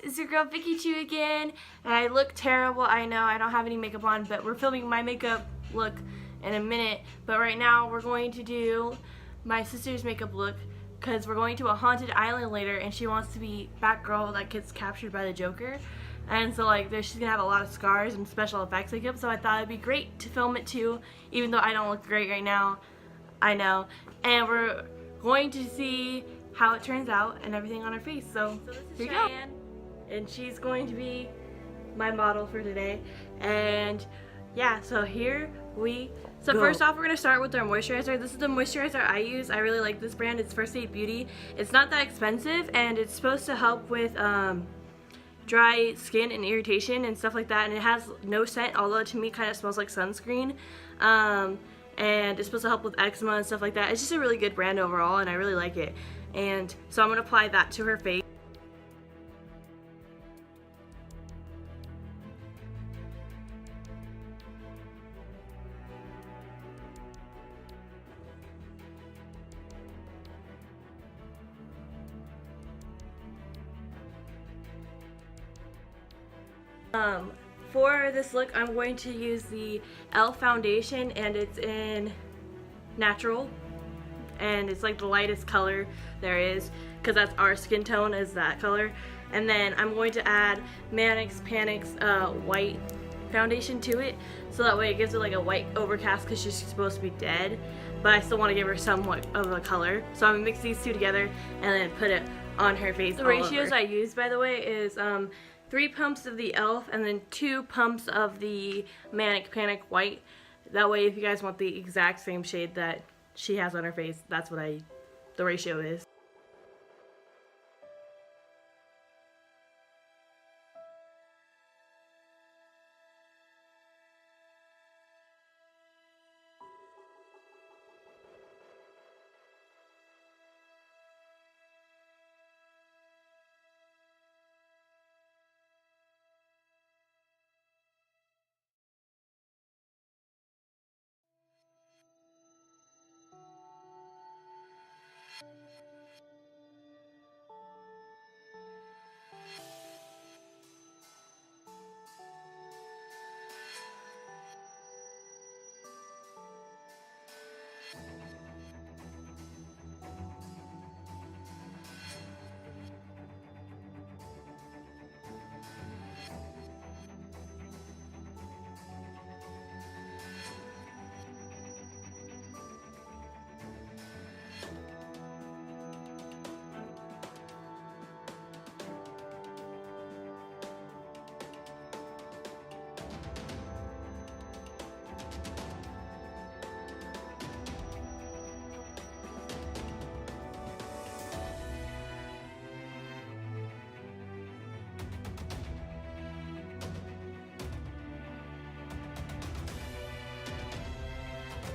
it's your girl Vicky Chu again, and I look terrible. I know I don't have any makeup on, but we're filming my makeup look in a minute. But right now we're going to do my sister's makeup look because we're going to a haunted island later, and she wants to be Batgirl that gets captured by the Joker. And so like she's gonna have a lot of scars and special effects makeup, so I thought it'd be great to film it too, even though I don't look great right now. I know. And we're going to see how it turns out and everything on her face. So this is here we go. And she's going to be my model for today. And yeah, so here we go. First off, we're going to start with our moisturizer. This is the moisturizer I use. I really like this brand. It's First Aid Beauty. It's not that expensive, and it's supposed to help with dry skin and irritation and stuff like that. And it has no scent, although to me it kind of smells like sunscreen. And it's supposed to help with eczema and stuff like that. It's just a really good brand overall, and I really like it. And so I'm going to apply that to her face. For this look, I'm going to use the e.l.f. foundation, and it's in Natural, and it's like the lightest color there is because that's our skin tone, is that color. And then I'm going to add Manix Panics white foundation to it, so that way it gives it like a white overcast because she's supposed to be dead, but I still want to give her somewhat of a color. So I'm gonna mix these two together and then put it on her face. The ratios I use, by the way, is 3 pumps of the e.l.f. and then 2 pumps of the Manic Panic White. That way, if you guys want the exact same shade that she has on her face, that's what the ratio is.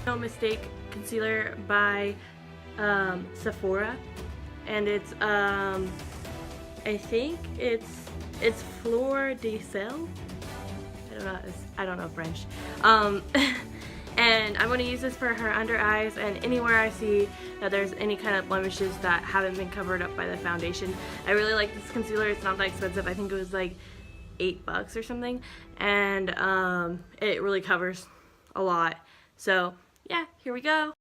No Mistake concealer by Sephora, and it's I think it's Fleur de Sel. I don't know French. And I'm going to use this for her under eyes and anywhere I see that there's any kind of blemishes that haven't been covered up by the foundation. I really like this concealer. It's not that expensive. I think it was like $8 or something, and it really covers a lot. So yeah, here we go.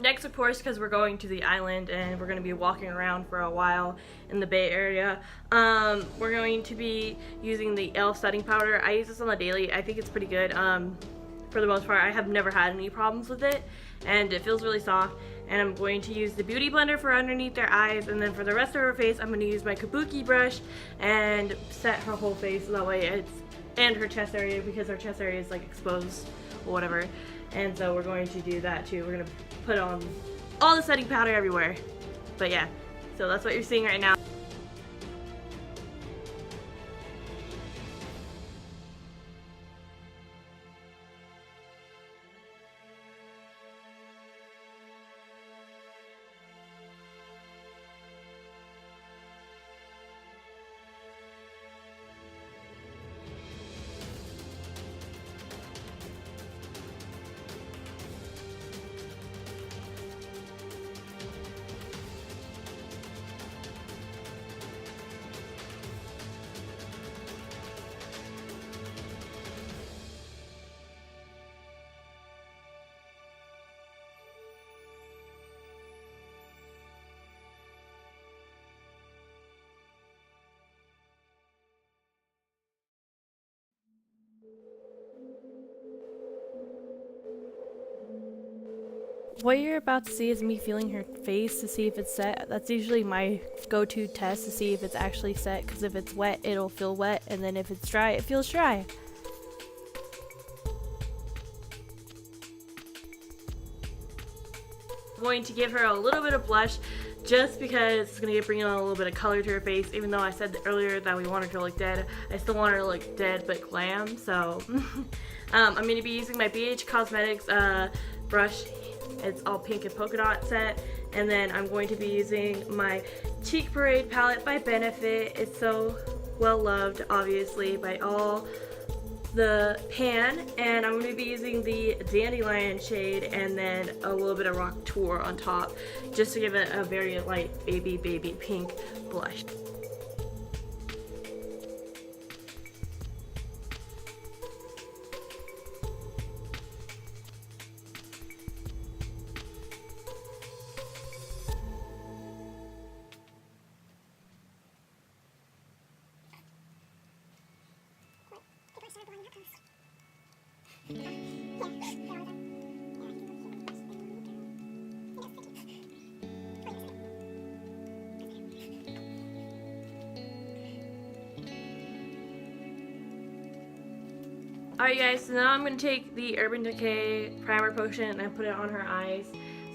Next, of course, because we're going to the island and we're going to be walking around for a while in the Bay Area, we're going to be using the e.l.f. setting powder. I use this on the daily. I think it's pretty good. For the most part, I have never had any problems with it, and it feels really soft. And I'm going to use the Beauty Blender for underneath their eyes, and then for the rest of her face, I'm going to use my Kabuki brush and set her whole face so that way it's, and her chest area, because her chest area is like exposed or whatever. And so we're going to do that too. We're going to put on all the setting powder everywhere. But yeah, so that's what you're seeing right now. What you're about to see is me feeling her face to see if it's set. That's usually my go-to test to see if it's actually set, because if it's wet, it'll feel wet, and then if it's dry, it feels dry. I'm going to give her a little bit of blush just because it's going to bring on a little bit of color to her face. Even though I said earlier that we want her to look dead, I still want her to look dead but glam. So I'm going to be using my BH Cosmetics brush. It's all pink and polka dot set, and then I'm going to be using my Cheek Parade palette by Benefit. It's so well loved, obviously, by all the pan, and I'm going to be using the Dandelion shade and then a little bit of Rock Tour on top, just to give it a very light baby pink blush. Alright guys, so now I'm going to take the Urban Decay Primer Potion and put it on her eyes,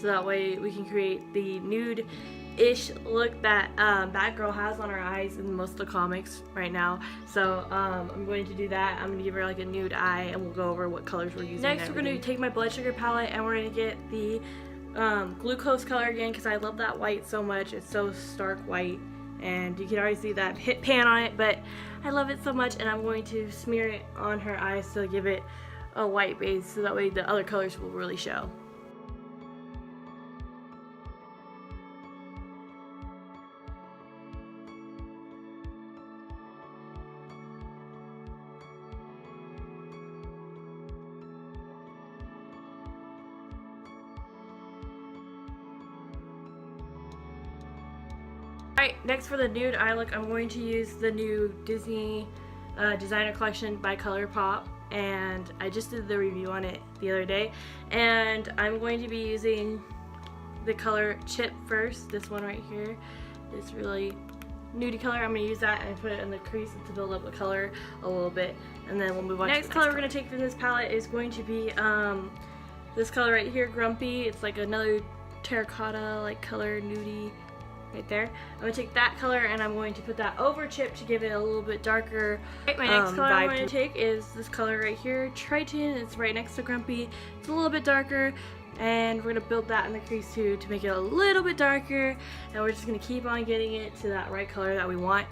so that way we can create the nude-ish look that Batgirl has on her eyes in most of the comics right now. So I'm going to do that. I'm going to give her like a nude eye, and we'll go over what colors we're using. Next, we're going to take my Blood Sugar palette, and we're going to get the Glucose color again, because I love that white so much. It's so stark white, and you can already see that hit pan on it, but I love it so much, and I'm going to smear it on her eyes to give it a white base, so that way the other colors will really show. Alright, next for the nude eye look, I'm going to use the new Disney Designer Collection by ColourPop, and I just did the review on it the other day, and I'm going to be using the color Chip first, this one right here, this really nudie color. I'm going to use that and put it in the crease to build up the color a little bit, and then we'll move on. Next color we're going to take from this palette is going to be this color right here, Grumpy. It's like another terracotta like color, nudie. Right there. I'm going to take that color and I'm going to put that over Chip to give it a little bit darker. Right, my next color I'm going to take is this color right here, Triton. It's right next to Grumpy. It's a little bit darker, and we're going to build that in the crease too to make it a little bit darker, and we're just going to keep on getting it to that right color that we want.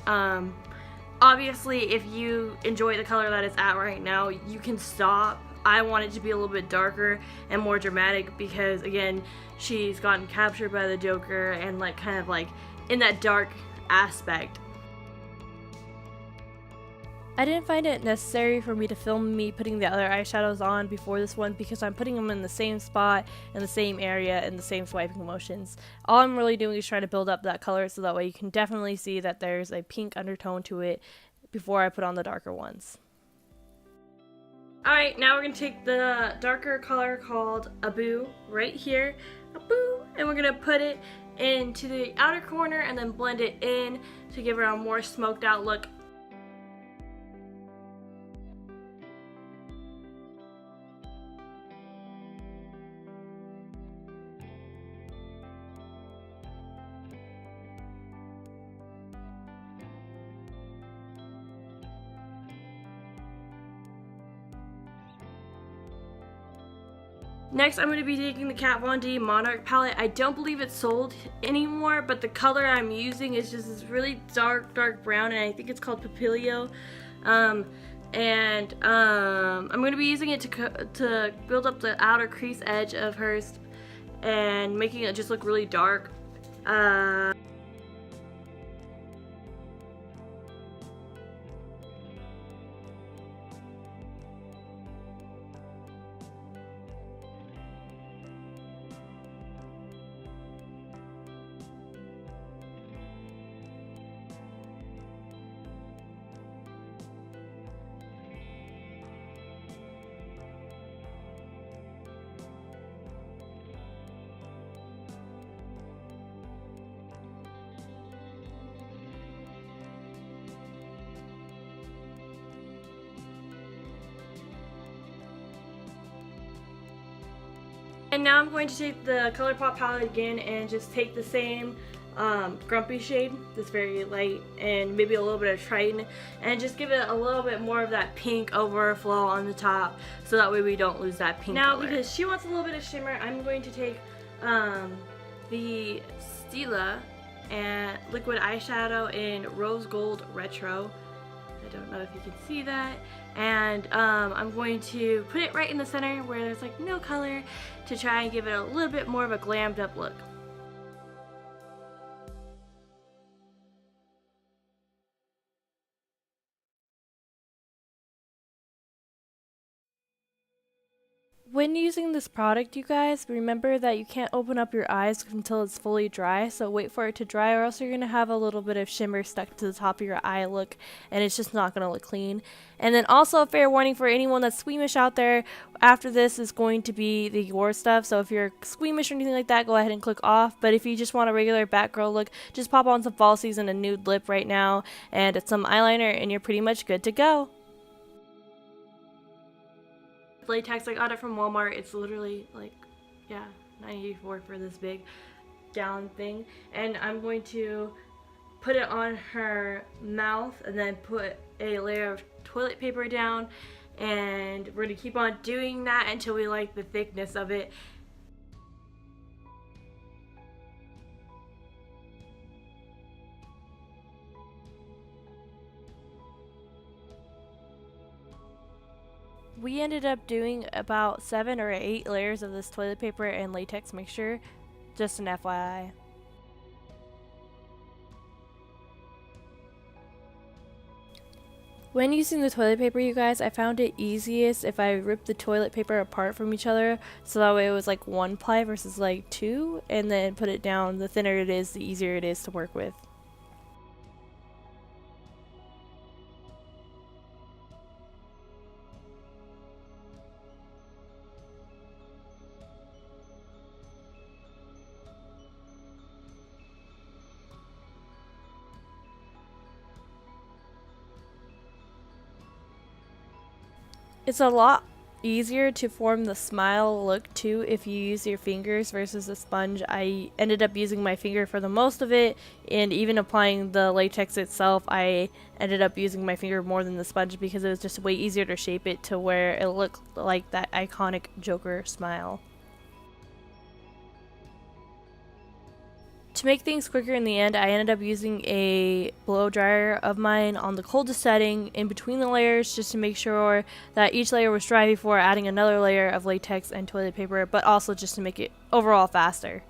Obviously, if you enjoy the color that it's at right now, you can stop. I want it to be a little bit darker and more dramatic because, again, she's gotten captured by the Joker and like kind of like in that dark aspect. I didn't find it necessary for me to film me putting the other eyeshadows on before this one because I'm putting them in the same spot, in the same area, in the same swiping motions. All I'm really doing is trying to build up that color so that way you can definitely see that there's a pink undertone to it before I put on the darker ones. Alright, now we're going to take the darker color called Abu right here, Abu, and we're going to put it into the outer corner and then blend it in to give her a more smoked out look. Next, I'm going to be taking the Kat Von D Monarch palette. I don't believe it's sold anymore, but the color I'm using is just this really dark brown, and I think it's called Papilio. I'm going to be using it to build up the outer crease edge of hers and making it just look really dark. And now I'm going to take the ColourPop palette again and just take the same Grumpy shade, this very light, and maybe a little bit of Triton, and just give it a little bit more of that pink overflow on the top, so that way we don't lose that pink color. Now, because she wants a little bit of shimmer, I'm going to take the Stila and liquid eyeshadow in Rose Gold Retro. I don't know if you can see that. And I'm going to put it right in the center where there's like no color to try and give it a little bit more of a glammed up look. When using this product, you guys, remember that you can't open up your eyes until it's fully dry, so wait for it to dry or else you're going to have a little bit of shimmer stuck to the top of your eye look, and it's just not going to look clean. And then also a fair warning for anyone that's squeamish out there, after this is going to be the Your stuff, so if you're squeamish or anything like that, go ahead and click off. But if you just want a regular Batgirl look, just pop on some falsies and a nude lip right now, and some eyeliner, and you're pretty much good to go. Latex, I got it from Walmart. It's literally like, yeah, $94 for this big gown thing. And I'm going to put it on her mouth and then put a layer of toilet paper down, and we're going to keep on doing that until we like the thickness of it. We ended up doing about 7 or 8 layers of this toilet paper and latex mixture, just an FYI. When using the toilet paper, you guys, I found it easiest if I ripped the toilet paper apart from each other, so that way it was like 1 ply versus like 2, and then put it down. The thinner it is, the easier it is to work with. It's a lot easier to form the smile look too if you use your fingers versus a sponge. I ended up using my finger for the most of it, and even applying the latex itself, I ended up using my finger more than the sponge because it was just way easier to shape it to where it looked like that iconic Joker smile. To make things quicker in the end, I ended up using a blow dryer of mine on the coldest setting in between the layers, just to make sure that each layer was dry before adding another layer of latex and toilet paper, but also just to make it overall faster.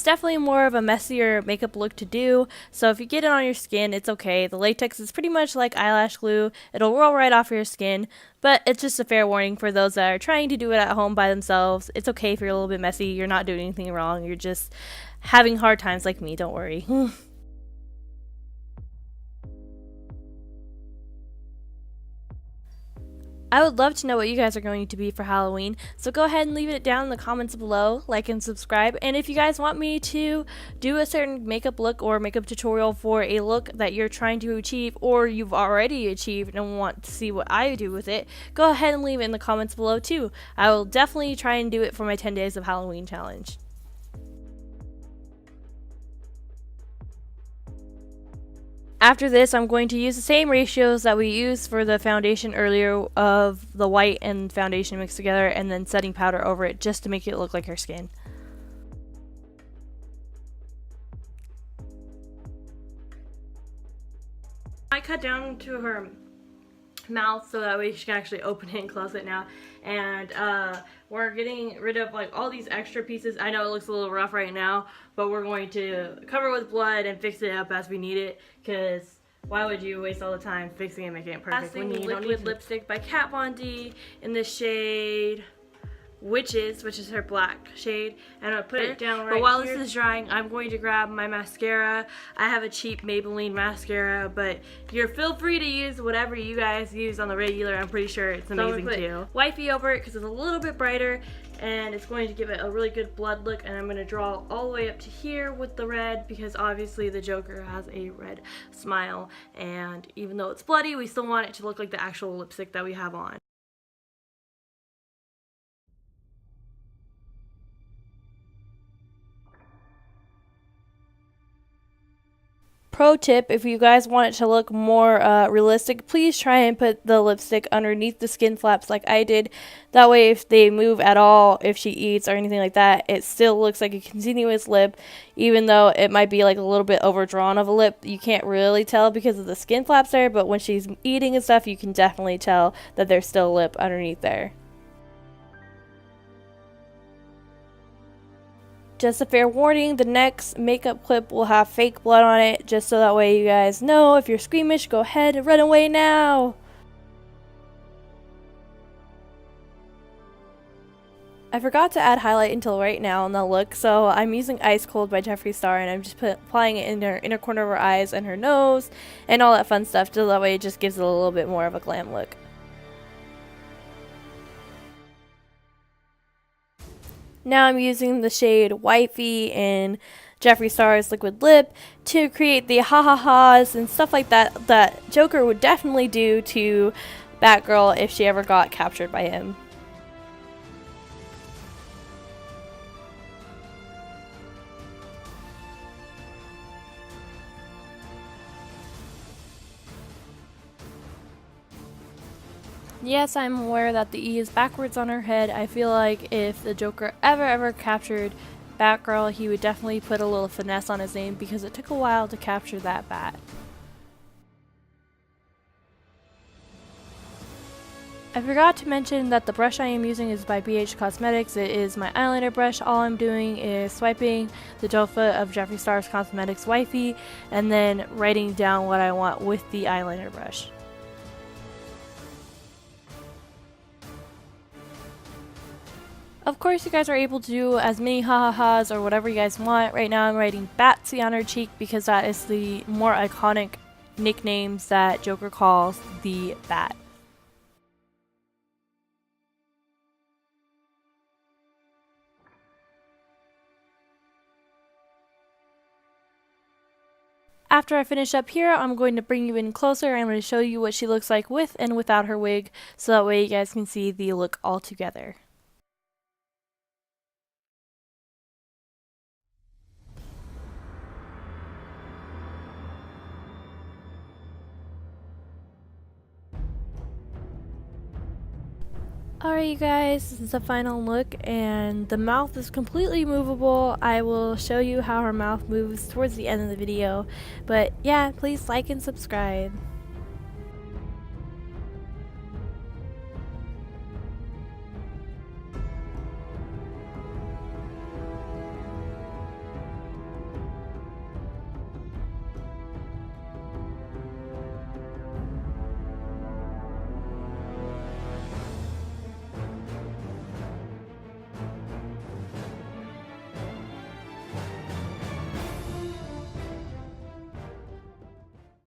is definitely more of a messier makeup look to do, so if you get it on your skin, it's okay. The latex is pretty much like eyelash glue. It'll roll right off your skin, but it's just a fair warning for those that are trying to do it at home by themselves. It's okay if you're a little bit messy. You're not doing anything wrong. You're just having hard times like me. Don't worry. I would love to know what you guys are going to be for Halloween, so go ahead and leave it down in the comments below, like and subscribe, and if you guys want me to do a certain makeup look or makeup tutorial for a look that you're trying to achieve or you've already achieved and want to see what I do with it, go ahead and leave it in the comments below too. I will definitely try and do it for my 10 days of Halloween challenge. After this, I'm going to use the same ratios that we used for the foundation earlier of the white and foundation mixed together, and then setting powder over it just to make it look like her skin. I cut down to her mouth so that way she can actually open it and close it now, and we're getting rid of like all these extra pieces. I know it looks a little rough right now, but we're going to cover it with blood and fix it up as we need it, because why would you waste all the time fixing and making it perfect when you don't need lipstick by Kat Von D in the shade Witches, which is her black shade, and I'll put it down right. But while this is drying, I'm going to grab my mascara. I have a cheap Maybelline mascara, but you're feel free to use whatever you guys use on the regular. I'm pretty sure it's amazing too. Wifey over it because it's a little bit brighter, and it's going to give it a really good blood look. And I'm going to draw all the way up to here with the red, because obviously the Joker has a red smile, and even though it's bloody, we still want it to look like the actual lipstick that we have on. Pro tip, if you guys want it to look more realistic, please try and put the lipstick underneath the skin flaps like I did. That way if they move at all, if she eats or anything like that, it still looks like a continuous lip, even though it might be like a little bit overdrawn of a lip. You can't really tell because of the skin flaps there, but when she's eating and stuff, you can definitely tell that there's still lip underneath there. Just a fair warning, the next makeup clip will have fake blood on it, just so that way you guys know. If you're squeamish, go ahead and run away now. I forgot to add highlight until right now in the look, so I'm using Ice Cold by Jeffree Star, and I'm just applying it in her inner corner of her eyes and her nose and all that fun stuff, so that way it just gives it a little bit more of a glam look. Now I'm using the shade Wifey in Jeffree Star's Liquid Lip to create the ha-ha-ha's and stuff like that that Joker would definitely do to Batgirl if she ever got captured by him. Yes, I'm aware that the E is backwards on her head. I feel like if the Joker ever captured Batgirl, he would definitely put a little finesse on his name, because it took a while to capture that bat. I forgot to mention that the brush I am using is by BH Cosmetics. It is my eyeliner brush. All I'm doing is swiping the doe foot of Jeffree Star's Cosmetics Wifey and then writing down what I want with the eyeliner brush. Of course, you guys are able to do as many ha-ha-ha's or whatever you guys want. Right now I'm writing Batsy on her cheek because that is the more iconic nicknames that Joker calls the Bat. After I finish up here, I'm going to bring you in closer. I'm going to show you what she looks like with and without her wig, so that way you guys can see the look all together. Alright you guys, this is the final look, and the mouth is completely movable. I will show you how her mouth moves towards the end of the video, but yeah, please like and subscribe.